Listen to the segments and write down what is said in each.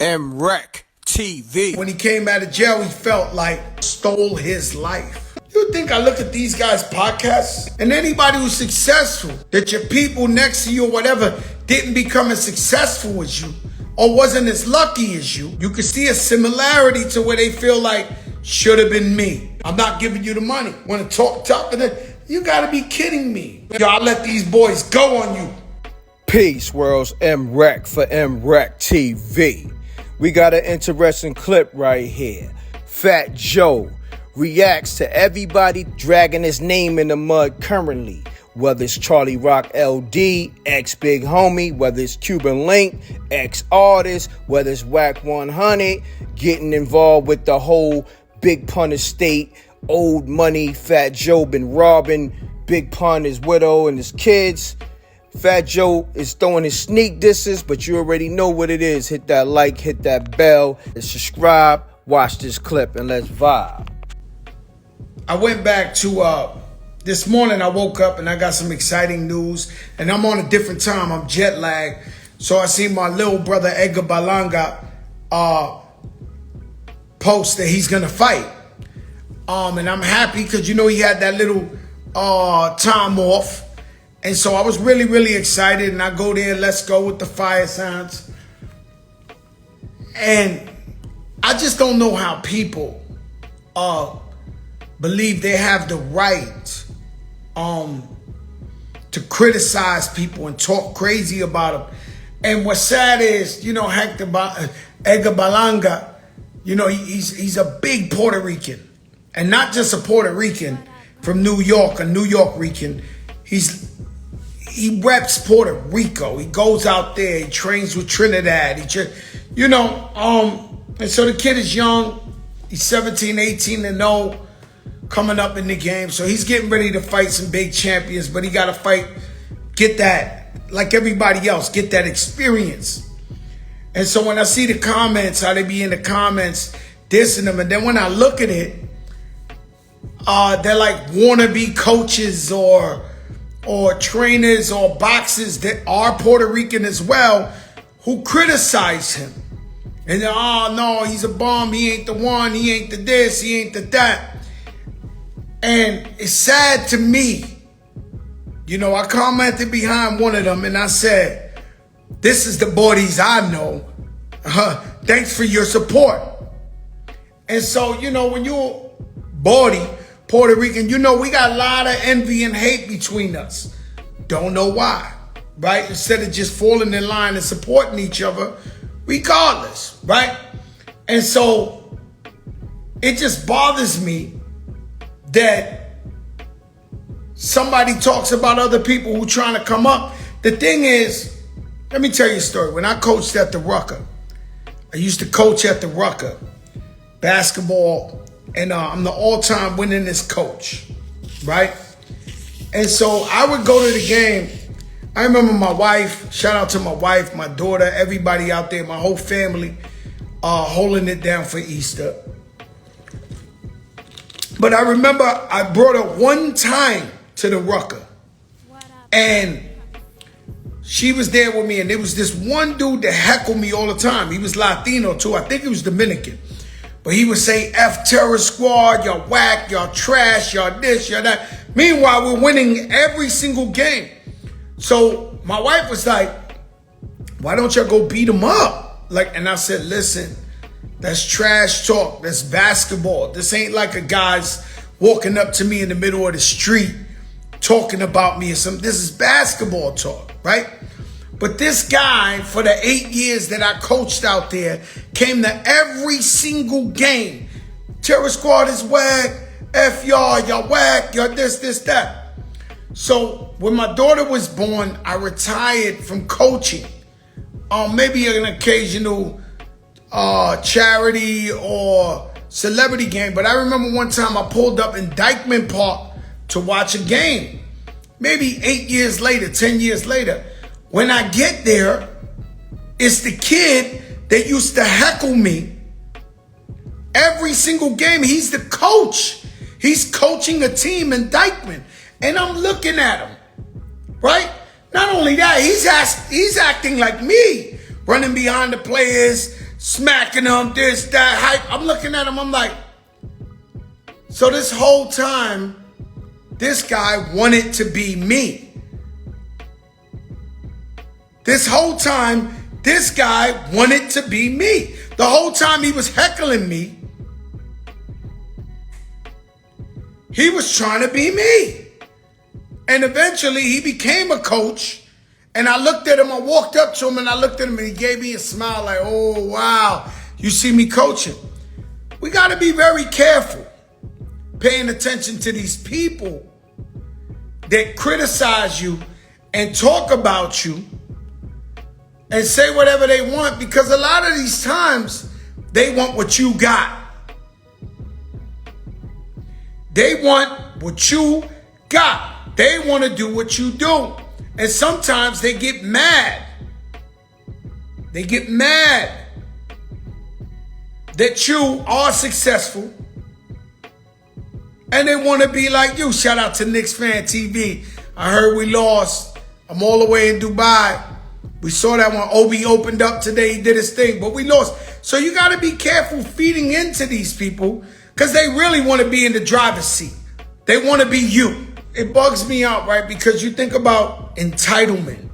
m.reck TV. When he came out of jail, he felt like stole his life. You think I look at these guys' podcasts and anybody who's successful, that your people next to you or whatever didn't become as successful as you or wasn't as lucky as you, you can see a similarity to where they feel like should have been me. I'm not giving you the money. Want to talk to them? You gotta be kidding me. Y'all let these boys go on you. Peace, world's m.reck for m.reck TV. We got an interesting clip right here. Fat Joe reacts to everybody dragging his name in the mud currently. Whether it's Charlie Rock LD, ex-Big Homie, whether it's Cuban Link, ex-artist, whether it's Wack 100, getting involved with the whole Big Pun estate, old money, Fat Joe been robbing Big Pun, his widow, and his kids. Fat Joe is throwing his sneak disses, but you already know what it is. Hit that like, hit that bell, and subscribe. Watch this clip, and let's vibe. I went back to, this morning I woke up and I got some exciting news. And I'm on a different time. I'm jet lagged. So I see my little brother Edgar Balanga post that he's going to fight. And I'm happy because, you know, he had that little time off. And so I was really, really excited. And I go there, let's go with the fire signs. And I just don't know how people believe they have the right to criticize people and talk crazy about them. And what's sad is, you know, Edgar Balanga, you know, he's a big Puerto Rican. And not just a Puerto Rican from New York, a New York Rican. He reps Puerto Rico. He goes out there, he trains with Trinidad. You know, and so the kid is young. He's 17, 18 and 0. Coming up in the game. So he's getting ready to fight some big champions, but he got to fight, get that, like everybody else, get that experience. And so when I see the comments, how they be in the comments, dissing them, and then when I look at it, they're like wannabe coaches or trainers or boxers that are Puerto Rican as well, who criticize him. And they're, oh no, he's a bum, he ain't the one, he ain't the this, he ain't the that. And it's sad to me. You know, I commented behind one of them and I said, this is the bodies I know. Thanks for your support. And so, you know, when you're body, Puerto Rican, you know, we got a lot of envy and hate between us. Don't know why, right? Instead of just falling in line and supporting each other, regardless, right? And so it just bothers me that somebody talks about other people who trying to come up. The thing is, let me tell you a story. When I coached at the Rucker, I used to coach at the Rucker basketball, and I'm the all-time winningest coach, right? And so I would go to the game. I remember my wife, shout out to my wife, my daughter, everybody out there, my whole family, holding it down for Easter. But I remember I brought her one time to the Rucker. And she was there with me. And there was this one dude that heckled me all the time. He was Latino too. I think he was Dominican. But he would say, F Terror Squad, y'all whack, y'all trash, y'all this, y'all that. Meanwhile, we're winning every single game. So my wife was like, why don't y'all go beat him up? And I said, listen, that's trash talk. That's basketball. This ain't like a guy's walking up to me in the middle of the street talking about me or something. This is basketball talk, right? But this guy, for the 8 years that I coached out there, came to every single game. Terror Squad is whack. F y'all whack. Y'all this, that. So when my daughter was born, I retired from coaching. Maybe an occasional charity or celebrity game. But I remember one time I pulled up in Entitlement Park to watch a game. Maybe 8 years later, 10 years later. When I get there, it's the kid that used to heckle me every single game. He's the coach. He's coaching a team, Entitlement. And I'm looking at him, right? Not only that, he's acting like me, running behind the players, smacking them, this, that, hype. I'm looking at him, I'm like, so this whole time, this guy wanted to be me. This whole time, this guy wanted to be me. The whole time he was heckling me, he was trying to be me. And eventually he became a coach. And I looked at him, I walked up to him and I looked at him and he gave me a smile like, oh, wow, you see me coaching. We got to be very careful paying attention to these people that criticize you and talk about you and say whatever they want, because a lot of these times they want what you got. They want what you got. They want to do what you do. And sometimes they get mad. They get mad that you are successful and they want to be like you. Shout out to Knicks Fan TV. I heard we lost. I'm all the way in Dubai. We saw that when Obi opened up today. He did his thing, but we lost. So you got to be careful feeding into these people because they really want to be in the driver's seat. They want to be you. It bugs me out, right? Because you think about entitlement.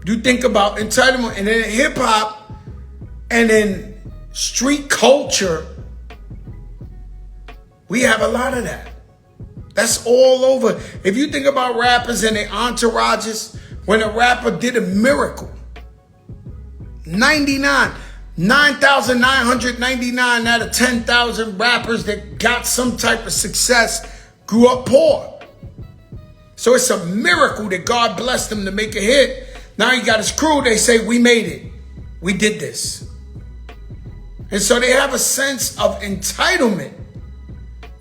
You think about entitlement, and then hip hop and in street culture, we have a lot of that. That's all over. If you think about rappers and their entourages, when a rapper did a miracle, 9,999 out of 10,000 rappers that got some type of success grew up poor. So it's a miracle that God blessed him to make a hit. Now he got his crew. They say, we made it. We did this. And so they have a sense of entitlement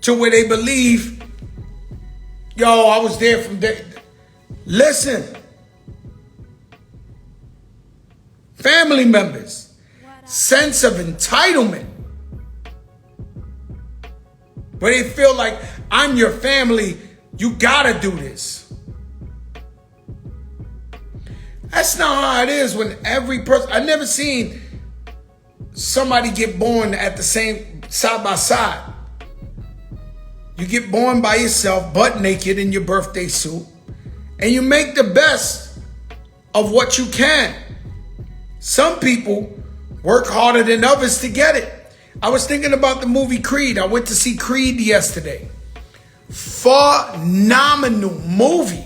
to where they believe, yo, I was there from day. Listen, family members, sense of entitlement, where they feel like, I'm your family, you gotta do this. That's not how it is when every person, I've never seen somebody get born at the same, side by side. You get born by yourself, butt naked in your birthday suit, and you make the best of what you can. Some people work harder than others to get it. I was thinking about the movie Creed. I went to see Creed yesterday. Phenomenal movie.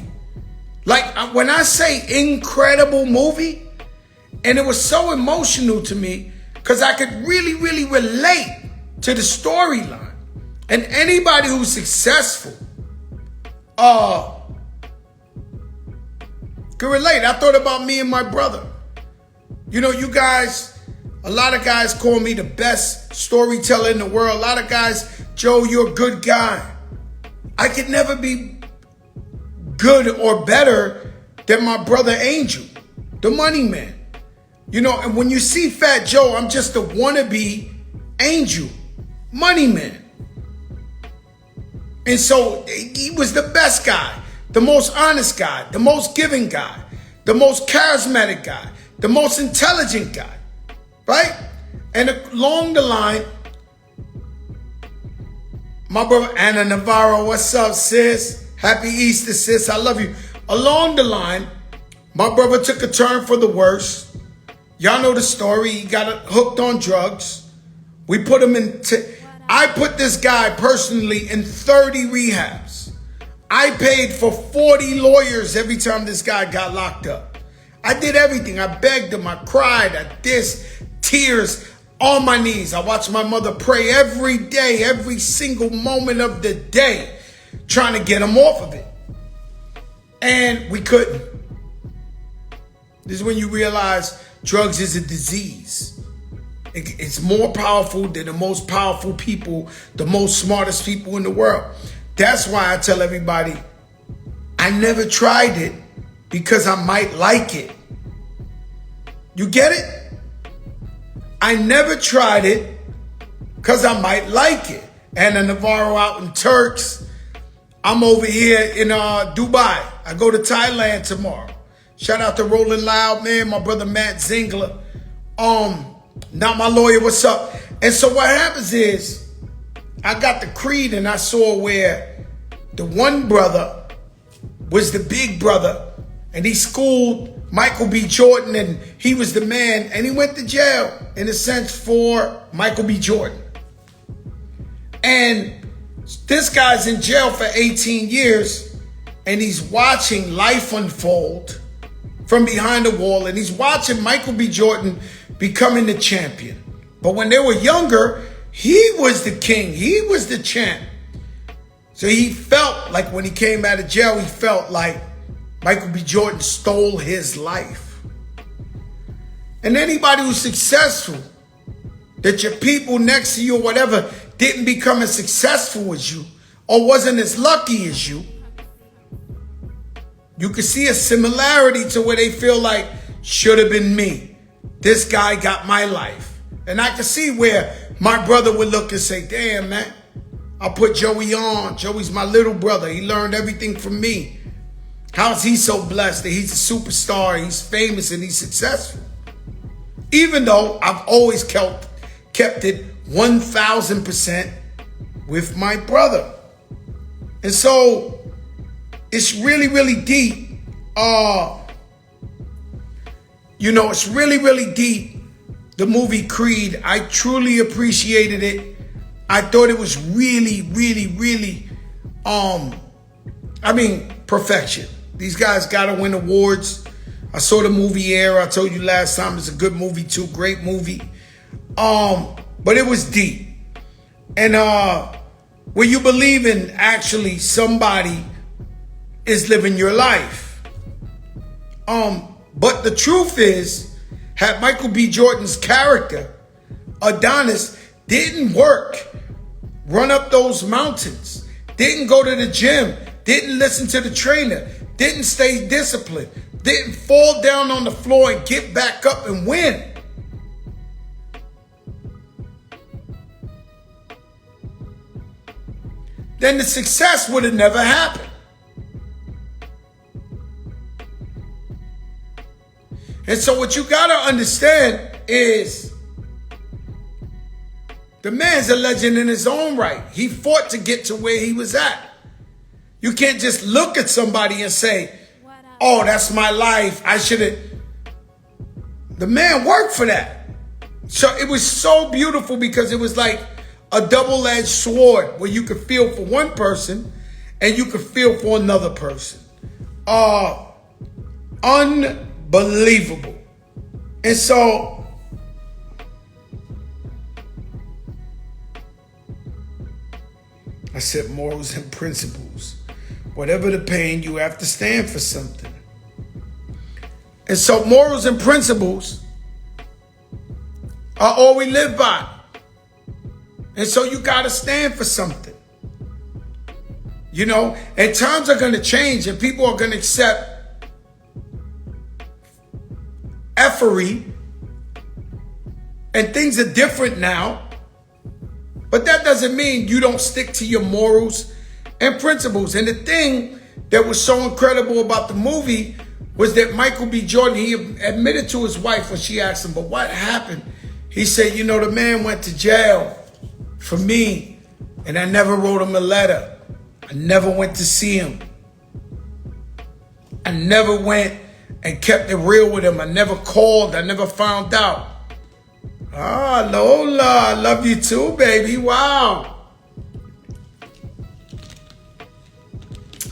Like when I say incredible movie, and it was so emotional to me because I could really, really relate to the storyline. And anybody who's successful can relate. I thought about me and my brother. You know, you guys, a lot of guys call me the best storyteller in the world. A lot of guys, Joe, you're a good guy. I could never be good or better than my brother Angel, the money man. You know, and when you see Fat Joe, I'm just a wannabe Angel, money man. And so he was the best guy, the most honest guy, the most giving guy, the most charismatic guy, the most intelligent guy, right? And along the line, my brother Anna Navarro, what's up, sis? Happy Easter, sis. I love you. Along the line, my brother took a turn for the worse. Y'all know the story. He got hooked on drugs. We put him I put this guy personally in 30 rehabs. I paid for 40 lawyers every time this guy got locked up. I did everything. I begged him. I cried. I tears on my knees. I watched my mother pray every day, every single moment of the day, trying to get him off of it. And we couldn't. This is when you realize drugs is a disease. It's more powerful than the most powerful people, the most smartest people in the world. That's why I tell everybody, I never tried it because I might like it. You get it? I never tried it because I might like it. Anna Navarro out in Turks. I'm over here in Dubai. I go to Thailand tomorrow. Shout out to Rolling Loud, man, my brother Matt Zingler. Not my lawyer, what's up? And so what happens is, I got the creed and I saw where the one brother was the big brother and he schooled Michael B. Jordan and he was the man and he went to jail in a sense for Michael B. Jordan. And this guy's in jail for 18 years and he's watching life unfold from behind the wall and he's watching Michael B. Jordan becoming the champion. But when they were younger, he was the king. He was the champ. So he felt like when he came out of jail, he felt like Michael B. Jordan stole his life. And anybody who's successful, that your people next to you or whatever didn't become as successful as you or wasn't as lucky as you, you can see a similarity to where they feel like, should have been me. This guy got my life. And I can see where my brother would look and say, damn, man, I put Joey on. Joey's my little brother. He learned everything from me. How is he so blessed that he's a superstar, he's famous, and he's successful? Even though I've always kept it 1,000% with my brother. And so it's really, really deep. It's really, really deep. The movie Creed, I truly appreciated it. I thought it was really, really, really, perfection. These guys got to win awards. I saw the movie Air. I told you last time it's a good movie too. Great movie. But it was deep. And when you believe in actually somebody is living your life. But the truth is, had Michael B. Jordan's character, Adonis, didn't work, run up those mountains, didn't go to the gym, didn't listen to the trainer, didn't stay disciplined, didn't fall down on the floor and get back up and win, then the success would have never happened. And so what you gotta understand is the man's a legend in his own right. He fought to get to where he was at. You can't just look at somebody and say, oh, that's my life. I shouldn't. The man worked for that. So it was so beautiful because it was like a double-edged sword where you could feel for one person and you could feel for another person. Unbelievable. And so I said morals and principles. Whatever the pain, you have to stand for something. And so morals and principles are all we live by. And so you got to stand for something. And times are going to change and people are going to accept effery and things are different now. But that doesn't mean you don't stick to your morals and principles. And the thing that was so incredible about the movie was that Michael B. Jordan, he admitted to his wife when she asked him, but what happened? He said, the man went to jail for me and I never wrote him a letter. I never went to see him. I never went and kept it real with him. I never called. I never found out. Ah, Lola, I love you too, baby. Wow.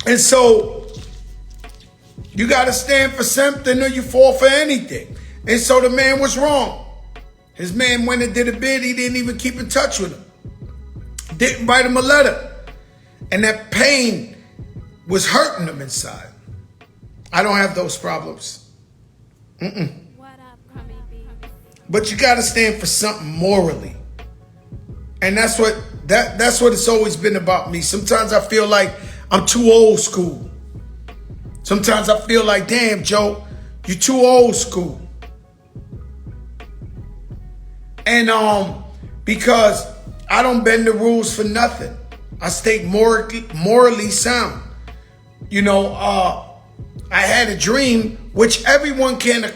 And so you got to stand for something or you fall for anything. And so the man was wrong. His man went and did a bid. He didn't even keep in touch with him. Didn't write him a letter. And that pain was hurting him inside. I don't have those problems. What up, Crummie B? But you got to stand for something morally. And that's what it's always been about me. Sometimes I feel like I'm too old school. Sometimes I feel like, damn, Joe, you're too old school. And because I don't bend the rules for nothing. I stay morally sound. I had a dream which everyone can't.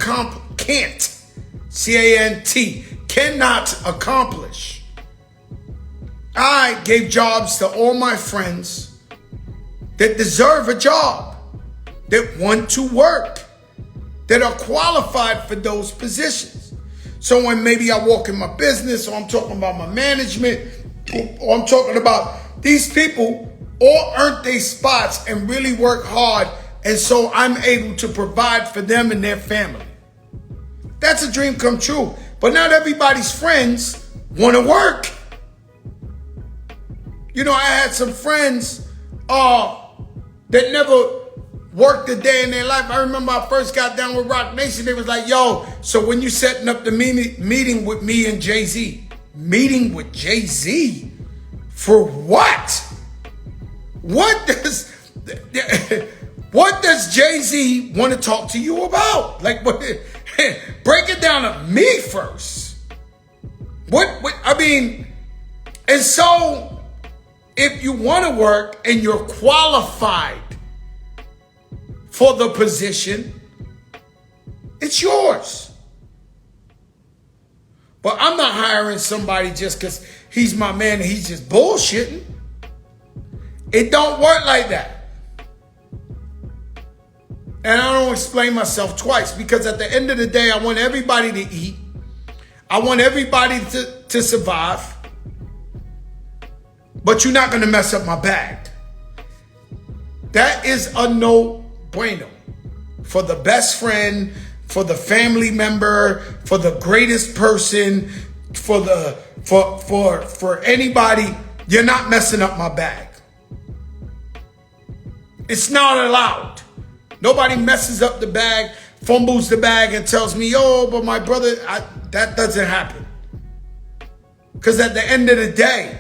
C-A-N-T. cannot accomplish. I gave jobs to all my friends that deserve a job, that want to work, that are qualified for those positions. So when maybe I walk in my business, or I'm talking about my management, or I'm talking about these people all earned their spots and really work hard, and so I'm able to provide for them and their family. That's a dream come true. But not everybody's friends want to work. You know, I had some friends that never worked a day in their life. I remember I first got down with Rock Nation. They was like, yo, so when you setting up the meeting with me and Jay-Z? Meeting with Jay-Z? For what? What does Jay-Z want to talk to you about? Like, what? Break it down to me first. I mean, and so if you want to work and you're qualified for the position, it's yours. But I'm not hiring somebody just because he's my man and he's just bullshitting. It don't work like that. And I don't explain myself twice, because at the end of the day, I want everybody to eat. I want everybody to survive. But you're not going to mess up my bag. That is a no-brainer. For the best friend, for the family member, for the greatest person, for anybody, you're not messing up my bag. It's not allowed. Nobody messes up the bag, fumbles the bag, and tells me, "Oh, but my brother," that doesn't happen. Because at the end of the day,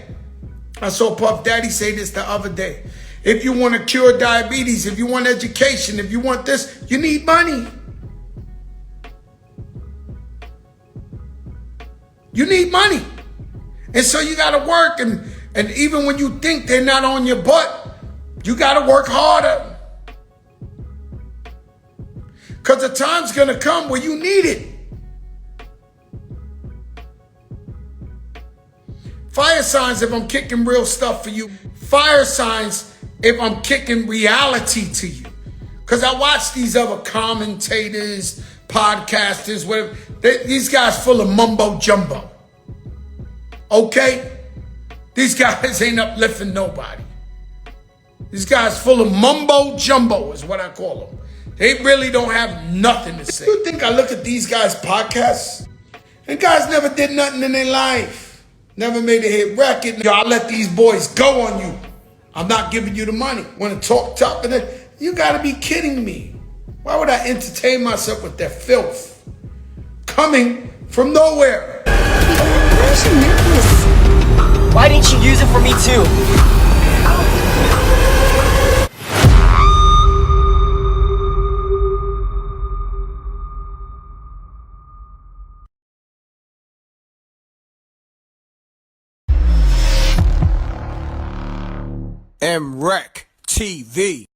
I saw Puff Daddy say this the other day. If you want to cure diabetes, if you want education, if you want this, you need money. You need money. And so you got to work. And even when you think they're not on your butt, you got to work harder. Because the time's going to come where you need it. Fire signs if I'm kicking real stuff for you. Fire signs if I'm kicking reality to you. Because I watch these other commentators, podcasters, whatever. These guys full of mumbo jumbo. Okay? These guys ain't uplifting nobody. These guys full of mumbo jumbo is what I call them. They really don't have nothing to say. You think I look at these guys' podcasts? And guys never did nothing in their life. Never made a hit record. Y'all let these boys go on you. I'm not giving you the money. Want to talk tough? And you got to be kidding me. Why would I entertain myself with that filth? Coming from nowhere. Where's your necklace? Why didn't you use it for me too? mrecktv.